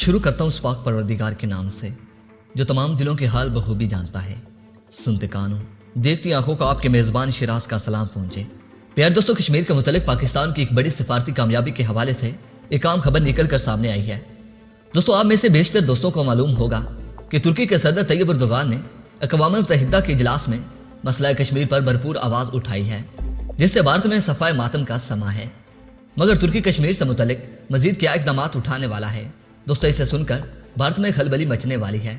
शुरू करता हूँ उस पाक परवरदिगार के नाम से जो तमाम दिलों के हाल बखूबी जानता है। सुनते कानों देखती आंखों को आपके मेज़बान शिराज का सलाम पहुंचे। प्यार दोस्तों, कश्मीर के मुतल्लिक पाकिस्तान की एक बड़ी सिफारती कामयाबी के हवाले से एक आम खबर निकल कर सामने आई है। दोस्तों, आप में से बेशतर दोस्तों को मालूम होगा कि तुर्की के सदर तैयब एर्दोगान ने अक़वाम मुत्तहिदा के इजलास में मसला कश्मीर पर भरपूर आवाज़ उठाई है, जिससे भारत में सफ़ाए मातम का समा है। मगर तुर्की कश्मीर से मुतल्लिक मजीद क्या इक़दाम उठाने वाला है? दोस्तों, इसे सुनकर भारत में खलबली मचने वाली है।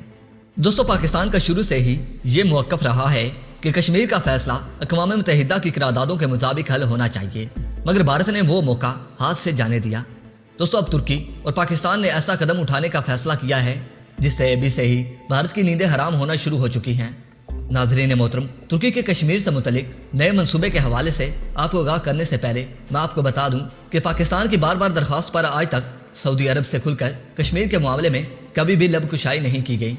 दोस्तों, पाकिस्तान का शुरू से ही ये मौक़िफ़ रहा है कि कश्मीर का फैसला अक़वाम मुत्तहिदा की करारदादों के मुताबिक हल होना चाहिए, मगर भारत ने वो मौका हाथ से जाने दिया। दोस्तों, अब तुर्की और पाकिस्तान ने ऐसा कदम उठाने का फैसला किया है जिससे अभी से ही भारत की नींदें हराम होना शुरू हो चुकी हैं। नाज़रीन मोहतरम, तुर्की के कश्मीर से मुतल्लिक नए मंसूबे के हवाले से आपको आगाह करने से पहले मैं आपको बता दूं कि पाकिस्तान की बार बार दरख्वास्त पर आज तक सऊदी अरब से खुलकर कश्मीर के मामले में कभी भी लब कुशाई नहीं की गई,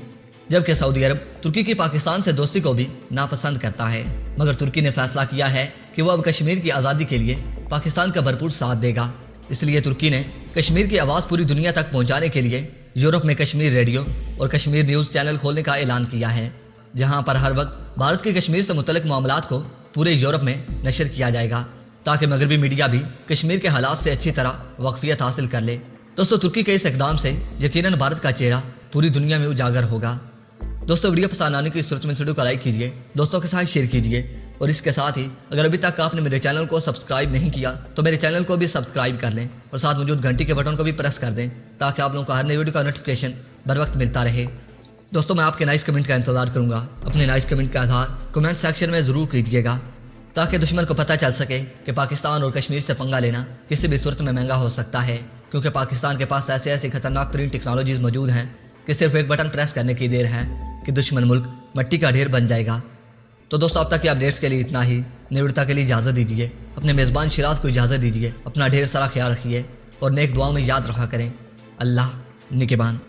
जबकि सऊदी अरब तुर्की की पाकिस्तान से दोस्ती को भी नापसंद करता है। मगर तुर्की ने फैसला किया है कि वह अब कश्मीर की आज़ादी के लिए पाकिस्तान का भरपूर साथ देगा। इसलिए तुर्की ने कश्मीर की आवाज़ पूरी दुनिया तक पहुँचाने के लिए यूरोप में कश्मीर रेडियो और कश्मीर न्यूज़ चैनल खोलने का ऐलान किया है, जहाँ पर हर वक्त भारत के कश्मीर से मुतल्लिक मामलात को पूरे यूरोप में नशर किया जाएगा, ताकि मगरबी मीडिया भी कश्मीर के हालात से अच्छी तरह वाकफियत हासिल कर ले। दोस्तों, तुर्की के इस इक़दाम से यकीनन भारत का चेहरा पूरी दुनिया में उजागर होगा। दोस्तों, वीडियो पसंद आने की सूरत में वीडियो को लाइक कीजिए, दोस्तों के साथ शेयर कीजिए, और इसके साथ ही अगर अभी तक आपने मेरे चैनल को सब्सक्राइब नहीं किया तो मेरे चैनल को भी सब्सक्राइब कर लें और साथ मौजूद घंटी के बटन को भी प्रेस कर दें, ताकि आप लोगों को हर नई वीडियो का नोटिफिकेशन बर वक्त मिलता रहे। दोस्तों, मैं आपके नाइस कमेंट का इंतजार करूंगा। अपने नाइस कमेंट का आधार कमेंट सेक्शन में ज़रूर कीजिएगा, ताकि दुश्मन को पता चल सके कि पाकिस्तान और कश्मीर से पंगा लेना किसी भी सूरत में महंगा हो सकता है, क्योंकि पाकिस्तान के पास ऐसे ऐसी खतरनाक तरीन टेक्नोलॉजीज़ मौजूद हैं कि सिर्फ एक बटन प्रेस करने की देर है कि दुश्मन मुल्क मट्टी का ढेर बन जाएगा। तो दोस्तों, अब तक के अपडेट्स के लिए इतना ही। निवृत्ता के लिए इजाज़त दीजिए, अपने मेज़बान शिराज को इजाज़त दीजिए। अपना ढेर सारा ख्याल रखिए और नेक दुआओं में याद रखा करें। अल्लाह निगहबान।